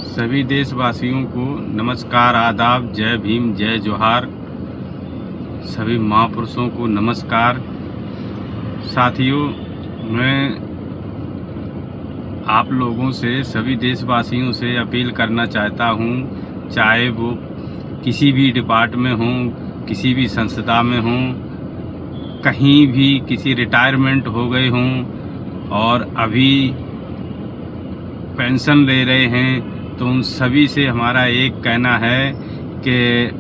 सभी देशवासियों को नमस्कार, आदाब, जय भीम, जय जोहार। सभी महापुरुषों को नमस्कार। साथियों, मैं आप लोगों से, सभी देशवासियों से अपील करना चाहता हूँ, चाहे वो किसी भी डिपार्टमेंट में हों, किसी भी संस्था में हों, कहीं भी किसी रिटायरमेंट हो गए हों और अभी पेंशन ले रहे हैं, तो उन सभी से हमारा एक कहना है कि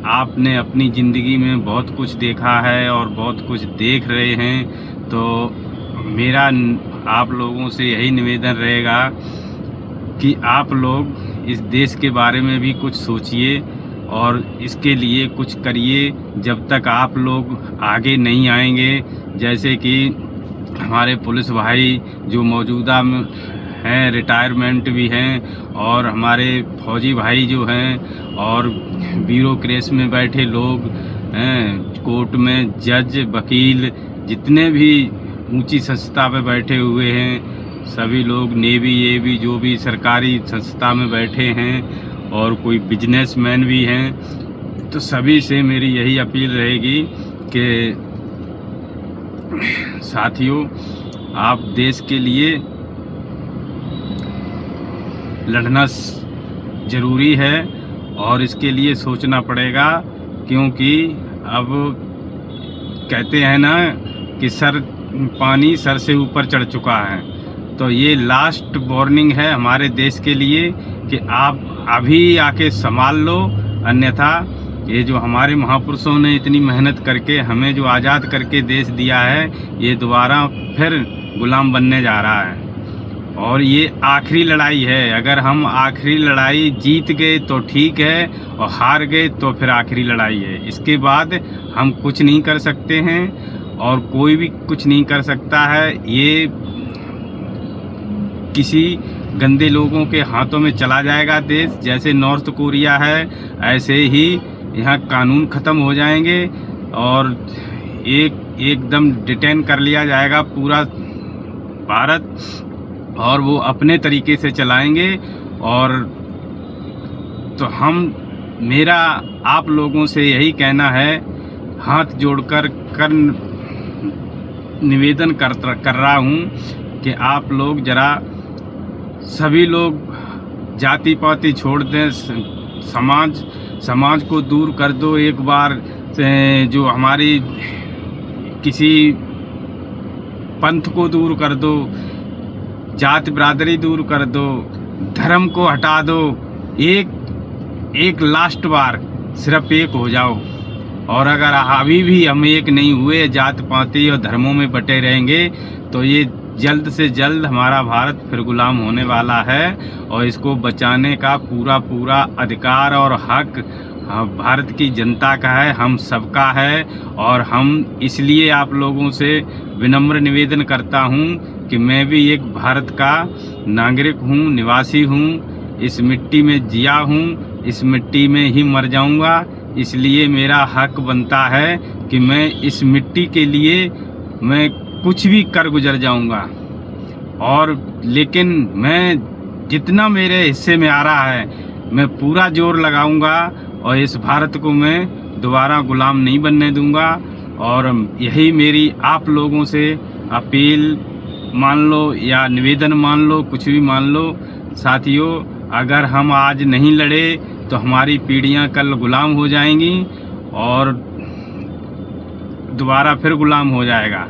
आपने अपनी ज़िंदगी में बहुत कुछ देखा है और बहुत कुछ देख रहे हैं। तो मेरा आप लोगों से यही निवेदन रहेगा कि आप लोग इस देश के बारे में भी कुछ सोचिए और इसके लिए कुछ करिए। जब तक आप लोग आगे नहीं आएंगे, जैसे कि हमारे पुलिस भाई जो मौजूदा हैं, रिटायरमेंट भी हैं, और हमारे फौजी भाई जो हैं, और ब्यूरोक्रेसी में बैठे लोग हैं, कोर्ट में जज, वकील, जितने भी ऊंची संस्था पे बैठे हुए हैं, सभी लोग नेवी ये भी जो भी सरकारी संस्था में बैठे हैं, और कोई बिजनेसमैन भी हैं, तो सभी से मेरी यही अपील रहेगी कि साथियों, आप देश के लिए लड़ना ज़रूरी है और इसके लिए सोचना पड़ेगा, क्योंकि अब कहते हैं ना कि पानी सर से ऊपर चढ़ चुका है। तो ये लास्ट वार्निंग है हमारे देश के लिए कि आप अभी आके संभाल लो, अन्यथा ये जो हमारे महापुरुषों ने इतनी मेहनत करके हमें जो आज़ाद करके देश दिया है, ये दोबारा फिर गुलाम बनने जा रहा है। और ये आखिरी लड़ाई है। अगर हम आखिरी लड़ाई जीत गए तो ठीक है, और हार गए तो फिर आखिरी लड़ाई है। इसके बाद हम कुछ नहीं कर सकते हैं और कोई भी कुछ नहीं कर सकता है। ये किसी गंदे लोगों के हाथों में चला जाएगा देश। जैसे नॉर्थ कोरिया है, ऐसे ही यहाँ कानून ख़त्म हो जाएंगे और एकदम डिटेन कर लिया जाएगा पूरा भारत, और वो अपने तरीके से चलाएंगे। और तो मेरा आप लोगों से यही कहना है, हाथ जोड़कर निवेदन कर रहा हूँ कि आप लोग ज़रा सभी लोग जाति पाति छोड़ दें, समाज को दूर कर दो एक बार से। जो हमारी किसी पंथ को दूर कर दो, जात बिरादरी दूर कर दो, धर्म को हटा दो। एक लास्ट बार सिर्फ एक हो जाओ। और अगर अभी भी हम एक नहीं हुए, जात पाति और धर्मों में बटे रहेंगे, तो ये जल्द से जल्द हमारा भारत फिर गुलाम होने वाला है। और इसको बचाने का पूरा अधिकार और हक भारत की जनता का है, हम सबका है। और हम इसलिए आप लोगों से विनम्र निवेदन करता हूँ कि मैं भी एक भारत का नागरिक हूँ, निवासी हूँ, इस मिट्टी में जिया हूँ, इस मिट्टी में ही मर जाऊँगा। इसलिए मेरा हक बनता है कि मैं इस मिट्टी के लिए मैं कुछ भी कर गुजर जाऊँगा। और लेकिन मैं जितना मेरे हिस्से में आ रहा है, मैं पूरा जोर लगाऊँगा और इस भारत को मैं दोबारा गुलाम नहीं बनने दूँगा। और यही मेरी आप लोगों से अपील मान लो या निवेदन मान लो, कुछ भी मान लो। साथियों, अगर हम आज नहीं लड़े तो हमारी पीढ़ियां कल गुलाम हो जाएंगी और दोबारा फिर गुलाम हो जाएगा,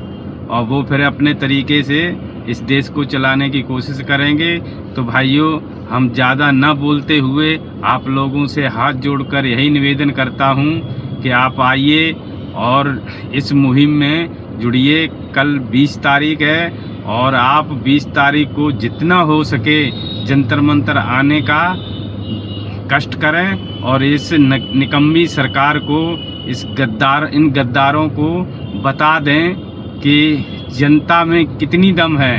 और वो फिर अपने तरीके से इस देश को चलाने की कोशिश करेंगे। तो भाइयों, हम ज़्यादा न बोलते हुए आप लोगों से हाथ जोड़कर यही निवेदन करता हूँ कि आप आइए और इस मुहिम में जुड़िए। कल 20 तारीख है और आप 20 तारीख को जितना हो सके जंतर मंतर आने का कष्ट करें और इस निकम्मी सरकार को, इन गद्दारों को बता दें कि जनता में कितनी दम है।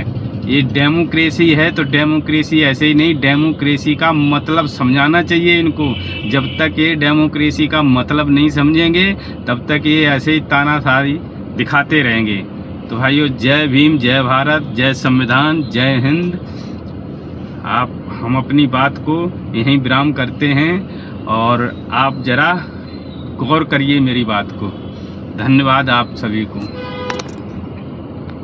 ये डेमोक्रेसी है तो डेमोक्रेसी ऐसे ही नहीं, डेमोक्रेसी का मतलब समझाना चाहिए इनको। जब तक ये डेमोक्रेसी का मतलब नहीं समझेंगे, तब तक ये ऐसे ही तानाशाही दिखाते रहेंगे। तो भाइयों, जय भीम, जय भारत, जय संविधान, जय हिंद। आप हम अपनी बात को यहीं विराम करते हैं और आप ज़रा गौर करिए मेरी बात को। धन्यवाद आप सभी को।